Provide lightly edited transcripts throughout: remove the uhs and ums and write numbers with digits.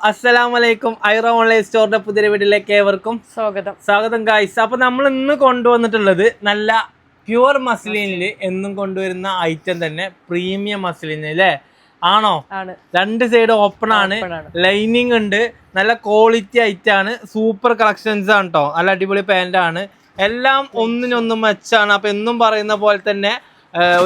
അസ്സലാമലൈക്കും. ഐറ ഓൺലൈൻ സ്റ്റോറിന്റെ പുതിയ വീഡിയോയിലേക്ക് ഏവർക്കും സ്വാഗതം ഗൈസ്. അപ്പൊ നമ്മൾ ഇന്ന് കൊണ്ടുവന്നിട്ടുള്ളത് നല്ല പ്യുവർ മസ്ലിനില് എന്നും കൊണ്ടുവരുന്ന ഐറ്റം തന്നെ, പ്രീമിയം മസ്ലിന് അല്ലേ? ആണോ? രണ്ട് സൈഡ് ഓപ്പൺ ആണ്, ലൈനിങ് ഉണ്ട്, നല്ല ക്വാളിറ്റി ഐറ്റം ആണ്, സൂപ്പർ കളക്ഷൻസ് ആണ് കേട്ടോ. നല്ല അടിപൊളി പാന്റ് ആണ്, എല്ലാം ഒന്നിനൊന്നും മെച്ചാണ്. അപ്പൊ എന്നും പറയുന്ന പോലെ തന്നെ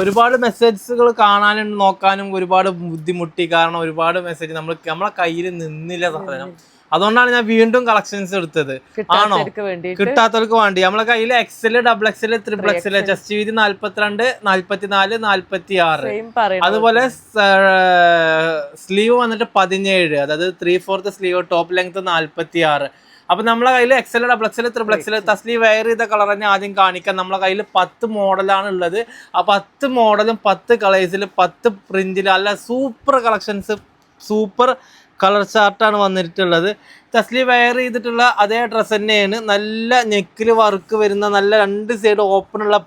ഒരുപാട് മെസ്സേജുകൾ കാണാനും നോക്കാനും ഒരുപാട് ബുദ്ധിമുട്ടി. കാരണം ഒരുപാട് മെസ്സേജ് നമ്മളെ കയ്യിൽ നിന്നില്ല സാധനം. അതുകൊണ്ടാണ് ഞാൻ വീണ്ടും കളക്ഷൻസ് എടുത്തത്. ആണോ? കിട്ടാത്തവർക്ക് വേണ്ടി നമ്മളെ കയ്യിൽ XL, XXL, XXL, ചെസ്റ്റ് വീതി 42, 44, 46, അതുപോലെ സ്ലീവ് വന്നിട്ട് 17, അതായത് 3/4 സ്ലീവ്, ടോപ്പ് ലെങ്ത് 46. അപ്പൊ നമ്മളെ കയ്യിൽ XL, XXL, XXL തസ്ലി വെയർ ചെയ്ത കളർ തന്നെ ആദ്യം കാണിക്കാം. നമ്മളെ കയ്യിൽ 10 മോഡലാണ് ഉള്ളത്. ആ 10 മോഡലും 10 കളേഴ്സിൽ 10 പ്രിന്റിൽ നല്ല സൂപ്പർ കളക്ഷൻസ്, സൂപ്പർ കളർ ചാർട്ടാണ് വന്നിട്ടുള്ളത്. തസ്ലി വെയർ ചെയ്തിട്ടുള്ള അതേ ഡ്രസ്സ് തന്നെയാണ്. നല്ല നെക്കിൽ വർക്ക് വരുന്ന, നല്ല രണ്ട് സൈഡ് ഓപ്പൺ ഉള്ള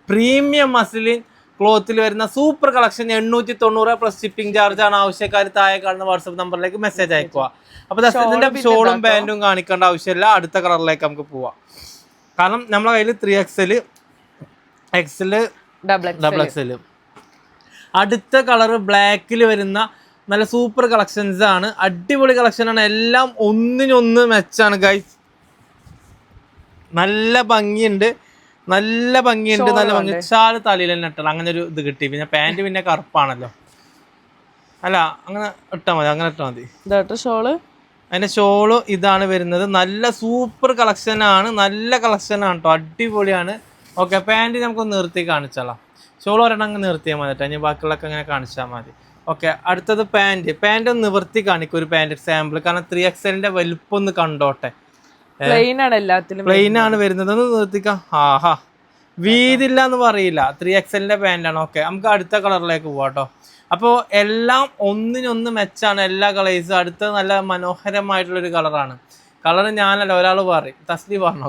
പ്രീമിയം മസ്ലിൻ ക്ലോത്തിൽ വരുന്ന super collection. 890 plus shipping charge ആണ്. ആവശ്യക്കാർ താഴെ കാണുന്ന വാട്സ്ആപ്പ് നമ്പറിലേക്ക് മെസ്സേജ് അയക്കുക. അപ്പൊ ഇതിന്റെ ഷോളും പാന്റും കാണിക്കേണ്ട ആവശ്യമില്ല. അടുത്ത കളറിലേക്ക് നമുക്ക് പോവാം. കാരണം നമ്മളെ കയ്യിൽ 3XL, XL, XXL. അടുത്ത കളർ ബ്ലാക്കിൽ വരുന്ന നല്ല സൂപ്പർ കളക്ഷൻസ് ആണ്. അടിപൊളി കളക്ഷൻ ആണ്. എല്ലാം ഒന്നിനൊന്ന് മെച്ചാണ് ഗൈസ്. നല്ല ഭംഗിയുണ്ട്, നല്ല ഭംഗി. ഷാള് തലയിൽ തന്നെ ഇട്ടണം. അങ്ങനെ ഒരു ഇത് കിട്ടി. പിന്നെ പാന്റ് പിന്നെ കറുപ്പാണല്ലോ. അല്ല, അങ്ങനെ ഇട്ടാ മതി, അങ്ങനെ ഇട്ടാ മതി. അതിന്റെ ഷോള് ഇതാണ് വരുന്നത്. നല്ല സൂപ്പർ കളക്ഷൻ ആണ്, നല്ല കളക്ഷൻ ആണ് കേട്ടോ, അടിപൊളിയാണ്. ഓക്കെ, പാന്റ് നമുക്ക് നിർത്തി കാണിച്ചാലോ. ഷോൾ ഒരെണ്ണം അങ്ങ് നിർത്തിയാൽ മതി കേട്ടോ, ഇനി ബാക്കിയുള്ളൊക്കെ അങ്ങനെ കാണിച്ചാൽ മതി. ഓക്കെ, അടുത്തത് പാന്റ് ഒന്ന് നിവർത്തി കാണിക്കും, ഒരു പാന്റ് സാമ്പിൾ. കാരണം 3XLന്റെ വലുപ്പം ഒന്ന് കണ്ടോട്ടെ. പ്ലെയിൻ ആണ് വരുന്നത്. ഒന്ന് നിർത്തിക്കാം. ആഹാ, വീതില്ല എന്ന് പറയില്ല, 3XLന്റെ പാന്റാണ്. ഓക്കെ, നമുക്ക് അടുത്ത കളറിലേക്ക് പോവാം കേട്ടോ. അപ്പോൾ എല്ലാം ഒന്നിനൊന്ന് മെച്ചാണ്, എല്ലാ കളേഴ്സും. അടുത്ത നല്ല മനോഹരമായിട്ടുള്ള ഒരു കളറാണ്. കളർ ഞാനല്ല, ഒരാൾ പറയും. തസ്ലി പറഞ്ഞോ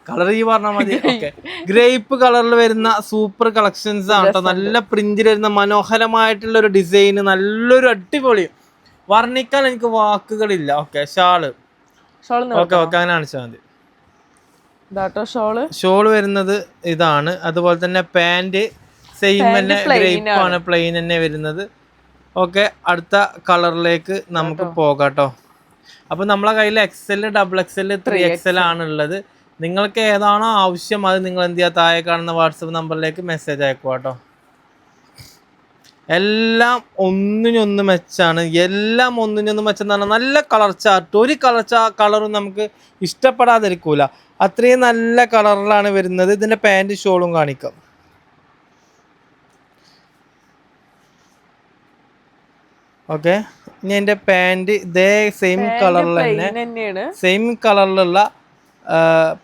കളർ ഈ പറഞ്ഞാൽ മതി. ഓക്കെ, ഗ്രേപ്പ് കളറിൽ വരുന്ന സൂപ്പർ കളക്ഷൻസ് ആണ് കേട്ടോ. നല്ല പ്രിന്റിൽ വരുന്ന മനോഹരമായിട്ടുള്ള ഒരു ഡിസൈൻ, നല്ലൊരു അടിപൊളി. വർണ്ണിക്കാൻ എനിക്ക് വാക്കുകളില്ല. ഓക്കെ, ഷാള് ഓക്കെ അങ്ങനെ കാണിച്ചാൽ മതി. ഷോള് വരുന്നത് ഇതാണ്. അതുപോലെ തന്നെ പാന്റ് സെയിം തന്നെ, ഗ്രേപ്പ് ആണ്, പ്ലെയിൻ തന്നെ വരുന്നത്. ഓക്കെ, അടുത്ത കളറിലേക്ക് നമുക്ക് പോകാം കേട്ടോ. അപ്പൊ നമ്മളെ കയ്യിൽ XL, XXL, 3XL ആണുള്ളത്. നിങ്ങൾക്ക് ഏതാണോ ആവശ്യം അത് നിങ്ങൾ എന്ത് ചെയ്യുക, താഴെ കാണുന്ന വാട്സപ്പ് നമ്പറിലേക്ക് മെസ്സേജ് അയക്കുക കേട്ടോ. എല്ലാം ഒന്നിനൊന്ന് മെച്ചാണ്, എല്ലാം ഒന്നിനൊന്ന് മെച്ചെന്ന് പറഞ്ഞാൽ നല്ല കളർ ചാർട്ട്. ഒരു കളറും നമുക്ക് ഇഷ്ടപ്പെടാതിരിക്കൂല, അത്രയും നല്ല കളറിലാണ് വരുന്നത്. ഇതിന്റെ പാന്റ് ഷോളും കാണിക്കാം. ഓക്കെ, ഇനി എൻ്റെ പാന്റ് ഇതേ സെയിം കളറിൽ തന്നെ, സെയിം കളറിലുള്ള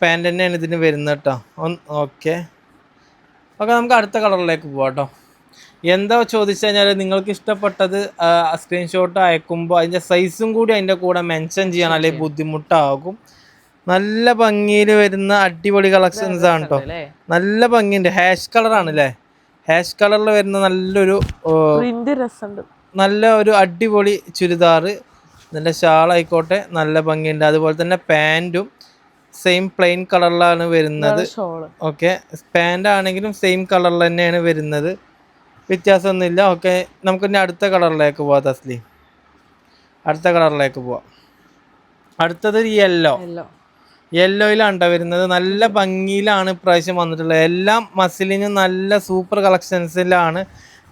പാന്റ് തന്നെയാണ് ഇതിന് വരുന്നത് കേട്ടോ. ഓക്കെ, നമുക്ക് അടുത്ത കളറിലേക്ക് പോവാം കേട്ടോ. എന്താ ചോദിച്ചു കഴിഞ്ഞാൽ, നിങ്ങൾക്ക് ഇഷ്ടപ്പെട്ടത് സ്ക്രീൻഷോട്ട് അയക്കുമ്പോൾ അതിൻ്റെ സൈസും കൂടി അതിൻ്റെ കൂടെ മെൻഷൻ ചെയ്യണം, അല്ലെങ്കിൽ ബുദ്ധിമുട്ടാകും. നല്ല ഭംഗിയിൽ വരുന്ന അടിപൊളി കളക്ഷൻസ് ആണ് കേട്ടോ. നല്ല ഭംഗിയുണ്ട്. ഹാഷ് കളറാണ് അല്ലേ? ഹാഷ് കളറിൽ വരുന്ന നല്ലൊരു നല്ല ഒരു അടിപൊളി ചുരിദാറ്. നല്ല ഷാളായിക്കോട്ടെ, നല്ല ഭംഗിയുണ്ട്. അതുപോലെ തന്നെ പാൻറ്റും സെയിം പ്ലെയിൻ കളറിലാണ് വരുന്നത്. ഓക്കെ, പാൻ്റ് ആണെങ്കിലും സെയിം കളറിൽ തന്നെയാണ് വരുന്നത്, വ്യത്യാസമൊന്നുമില്ല. ഓക്കെ, നമുക്ക് ഇനി അടുത്ത കളറിലേക്ക് പോവാം. തസ്ലി, അടുത്ത കളറിലേക്ക് പോവാം. അടുത്തത് യെല്ലോയിലാണ് വരുന്നത്. നല്ല ഭംഗിയിലാണ് ഇപ്രാവശ്യം വന്നിട്ടുള്ളത്. എല്ലാം മസിലിനും നല്ല സൂപ്പർ കളക്ഷൻസിലാണ്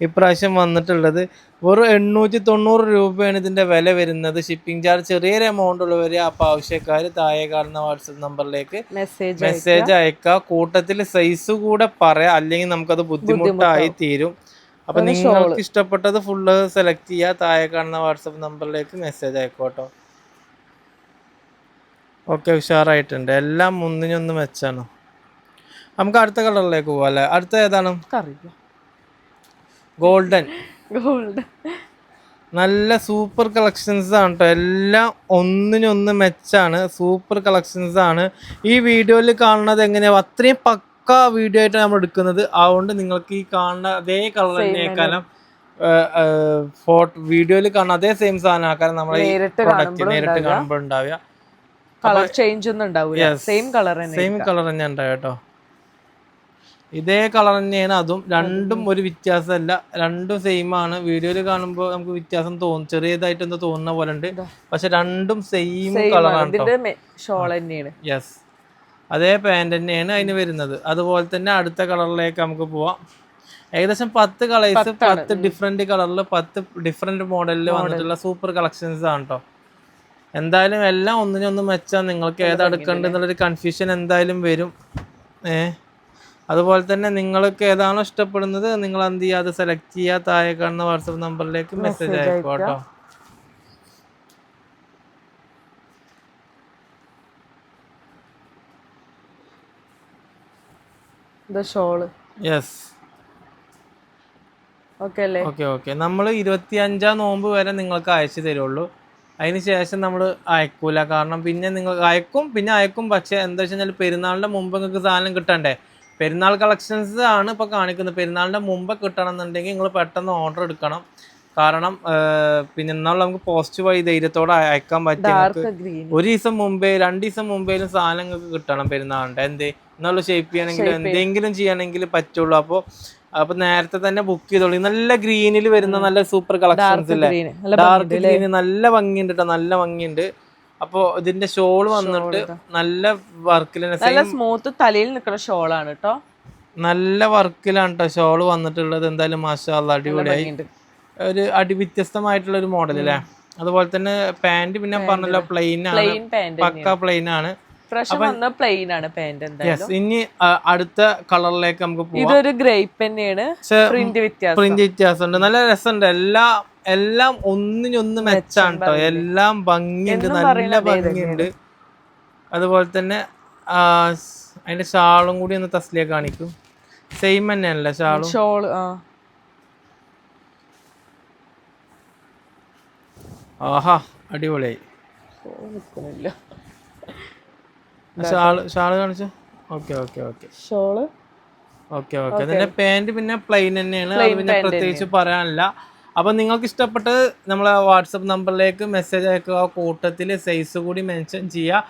ഇപ്രാവശ്യം വന്നിട്ടുള്ളത്. വെറും 890 രൂപയാണ് ഇതിൻ്റെ വില വരുന്നത്. ഷിപ്പിംഗ് ചാർജ് ചെറിയൊരു എമൗണ്ട് ഉള്ളവർ, അപ്പോൾ ആവശ്യക്കാർ താഴെ കാണുന്ന വാട്സപ്പ് നമ്പറിലേക്ക് മെസ്സേജ് അയക്കുക. കൂട്ടത്തിൽ സൈസ് കൂടെ പറയാം, അല്ലെങ്കിൽ നമുക്കത് ബുദ്ധിമുട്ടായി തീരും. അപ്പം നിങ്ങൾക്ക് ഇഷ്ടപ്പെട്ടത് ഫുള്ള് സെലക്ട് ചെയ്യുക, താഴെ കാണുന്ന വാട്സപ്പ് നമ്പറിലേക്ക് മെസ്സേജ് അയക്കുക കേട്ടോ. ഓക്കെ, ഉഷാറായിട്ടുണ്ട്. എല്ലാം ഒന്നിനൊന്ന് മെച്ചാണ്. നമുക്ക് അടുത്ത കളറിലേക്ക് പോവാം അല്ലേ? അടുത്ത ഏതാണ്? ഗോൾഡൻ. നല്ല സൂപ്പർ കളക്ഷൻസ് ആണ് കേട്ടോ. എല്ലാം ഒന്നിനൊന്ന് മെച്ചാണ്, സൂപ്പർ കളക്ഷൻസ് ആണ്. ഈ വീഡിയോയിൽ കാണുന്നത് എങ്ങനെയാണ്, അത്രയും പക്ക വീഡിയോ ആയിട്ടാണ് നമ്മൾ എടുക്കുന്നത്. അതുകൊണ്ട് നിങ്ങൾക്ക് ഈ കാണുന്ന അതേ കളർ തന്നെയേക്കാളും ഫോട്ടോ വീഡിയോയിൽ കാണുന്ന അതേ സെയിം സാധനമാണ്. കാരണം നമ്മൾ പ്രൊഡക്റ്റ് നേരിട്ട് കാണുമ്പോൾ ഉണ്ടാവുക. കളർ ചേഞ്ച് ഒന്നും ഉണ്ടാവില്ല, സെയിം കളർ തന്നെ ഉണ്ടാവുക കേട്ടോ. ഇതേ കളർ തന്നെയാണ് അതും. രണ്ടും ഒരു വ്യത്യാസമല്ല, രണ്ടും സെയിം ആണ്. വീഡിയോയിൽ കാണുമ്പോൾ നമുക്ക് വ്യത്യാസം തോന്നും, ചെറിയതായിട്ട് എന്തോ തോന്നുന്ന പോലെ ഉണ്ട്. പക്ഷെ രണ്ടും സെയിം കളറാണ്. യെസ്, അതേ പാൻറ് തന്നെയാണ് അതിന് വരുന്നത്. അതുപോലെ തന്നെ അടുത്ത കളറിലേക്ക് നമുക്ക് പോവാം. ഏകദേശം 10 കളേഴ്സ്, 10 ഡിഫറെന്റ് കളറിൽ 10 ഡിഫറെന്റ് മോഡലിൽ വന്നിട്ടുള്ള സൂപ്പർ കളക്ഷൻസ് ആണ് കേട്ടോ. എന്തായാലും എല്ലാം ഒന്നിനൊന്ന് മെച്ചാൽ നിങ്ങൾക്ക് ഏതെടുക്കേണ്ടെന്നുള്ളൊരു കൺഫ്യൂഷൻ എന്തായാലും വരും. അതുപോലെ തന്നെ നിങ്ങൾക്ക് ഏതാണോ ഇഷ്ടപ്പെടുന്നത് നിങ്ങൾ എന്ത് ചെയ്യുക, അത് സെലക്ട് ചെയ്യുക. താഴെ കാണുന്ന വാട്സപ്പ് നമ്പറിലേക്ക് മെസ്സേജ് അയക്കുക കേട്ടോ. Yes, okay. നമ്മൾ 25-ാം നോമ്പ് വരെ നിങ്ങൾക്ക് അയച്ചു തരുള്ളൂ. അതിന് ശേഷം നമ്മൾ അയക്കൂല. കാരണം പിന്നെ നിങ്ങൾ അയക്കും. പക്ഷെ എന്താ വെച്ച് കഴിഞ്ഞാൽ പെരുന്നാളിന്റെ മുമ്പ് നിങ്ങൾക്ക് സാധനം കിട്ടണ്ടേ. പെരുന്നാൾ കളക്ഷൻസ് ആണ് ഇപ്പോൾ കാണിക്കുന്നത്. പെരുന്നാളിന്റെ മുമ്പ് കിട്ടണം എന്നുണ്ടെങ്കിൽ നിങ്ങൾ പെട്ടെന്ന് ഓർഡർ എടുക്കണം. കാരണം പിന്നെ എന്നാൽ നമുക്ക് പോസ്റ്റ് വഴി ധൈര്യത്തോടെ അയക്കാൻ പറ്റും. ഒരു ദിവസം മുമ്പേ 2 ദിവസം മുമ്പേലും സാധനം നിങ്ങൾക്ക് കിട്ടണം പെരുന്നാളിന്റെ. എന്നുള്ള ഷേപ്പ് ചെയ്യണമെങ്കിൽ എന്തെങ്കിലും ചെയ്യണമെങ്കിൽ പറ്റുള്ളൂ. അപ്പൊ നേരത്തെ തന്നെ ബുക്ക് ചെയ്തോളൂ. നല്ല ഗ്രീനിൽ വരുന്ന നല്ല സൂപ്പർ കളക്ഷൻസ് ഇല്ലേ, ഡാർക്ക് ഗ്രീന് നല്ല ഭംഗിയുണ്ട് കേട്ടോ, നല്ല ഭംഗിയുണ്ട്. അപ്പൊ ഇതിന്റെ ഷോൾ വന്നിട്ട് നല്ല വർക്കിൽ സ്മൂത്ത് തലയിൽ നിൽക്കുന്ന ഷോളാണ് കേട്ടോ. നല്ല വർക്കിലാണ് കേട്ടോ ഷോൾ വന്നിട്ടുള്ളത്. എന്തായാലും മാഷാ അല്ലാഹ് അടിപൊളിയായി, ഒരു വ്യത്യസ്തമായിട്ടുള്ള ഒരു മോഡൽ അല്ലേ. അതുപോലെ തന്നെ പാന്റ് പിന്നെ പറഞ്ഞല്ലോ പ്ലെയിൻ ആണ്, പക്ക പ്ലെയിൻ ആണ്. ഇനി അടുത്ത കളറിലേക്ക് നമുക്ക് പോവാം. പ്രിന്റ് വ്യത്യാസമുണ്ട്, നല്ല രസമുണ്ട്. എല്ലാം ഒന്നിനൊന്ന് മെച്ചാണ് കേട്ടോ. എല്ലാം ഭംഗിയുണ്ട്, നല്ല ഭംഗിയുണ്ട്. അതുപോലെ തന്നെ അതിന്റെ ഷാളും കൂടി ഒന്ന് തസ്ലിയ കാണിക്കും. സെയിം തന്നെയല്ലേ ഷാള്? ആഹാ, അടിപൊളിയായി. ഷാള് കാണിച്ചു. ഓക്കെ. അതിന്റെ പാന്റ് പിന്നെ പ്ലെയിൻ തന്നെയാണ്, അത് പിന്നെ പ്രത്യേകിച്ച് പറയാനില്ല. അപ്പൊ നിങ്ങൾക്ക് ഇഷ്ടപ്പെട്ടത് നമ്മളെ വാട്സപ്പ് നമ്പറിലേക്ക് മെസ്സേജ് അയക്കുക. കൂട്ടത്തിൽ സൈസ് കൂടി മെൻഷൻ ചെയ്യുക.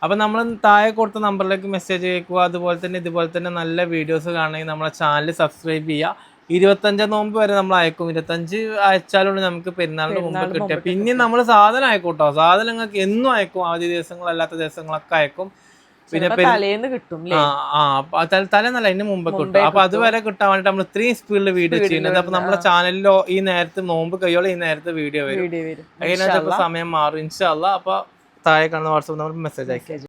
അപ്പൊ നമ്മൾ താഴെ കൊടുത്ത നമ്പറിലേക്ക് മെസ്സേജ് അയക്കുക. അതുപോലെ തന്നെ ഇതുപോലെ തന്നെ നല്ല വീഡിയോസ് കാണണമെങ്കിൽ നമ്മളെ ചാനൽ സബ്സ്ക്രൈബ് ചെയ്യുക. 25-ാം നോമ്പ് വരെ നമ്മൾ അയക്കും. 25 അയച്ചാലുള്ളൂ നമുക്ക് പെരുന്നാളിന് മുമ്പ് കിട്ടുക. പിന്നെ നമ്മൾ സാധനം അയക്കൂട്ടോ. സാധനം നിങ്ങൾക്ക് എന്നും അയക്കും, അവധി ദിവസങ്ങളല്ലാത്ത ദിവസങ്ങളൊക്കെ അയക്കും. പിന്നെ തലേന്നല്ല, അതിന് മുമ്പ് കിട്ടും. അപ്പൊ അതുവരെ കിട്ടാൻ വേണ്ടിട്ട് നമ്മൾ ഇത്രയും സ്പീഡിൽ വീഡിയോ ചെയ്യുന്നത്. അപ്പൊ നമ്മുടെ ചാനലിലോ ഈ നേരത്തെ നോമ്പ് കഴിയോളം ഈ നേരത്തെ വീഡിയോ വരും. അതിനകത്ത് സമയം മാറും ഇൻഷാ അല്ലാഹ്. അപ്പൊ താഴെ കാണുന്ന വാട്സപ്പ് നമ്പർ മെസ്സേജ് അയക്കാം.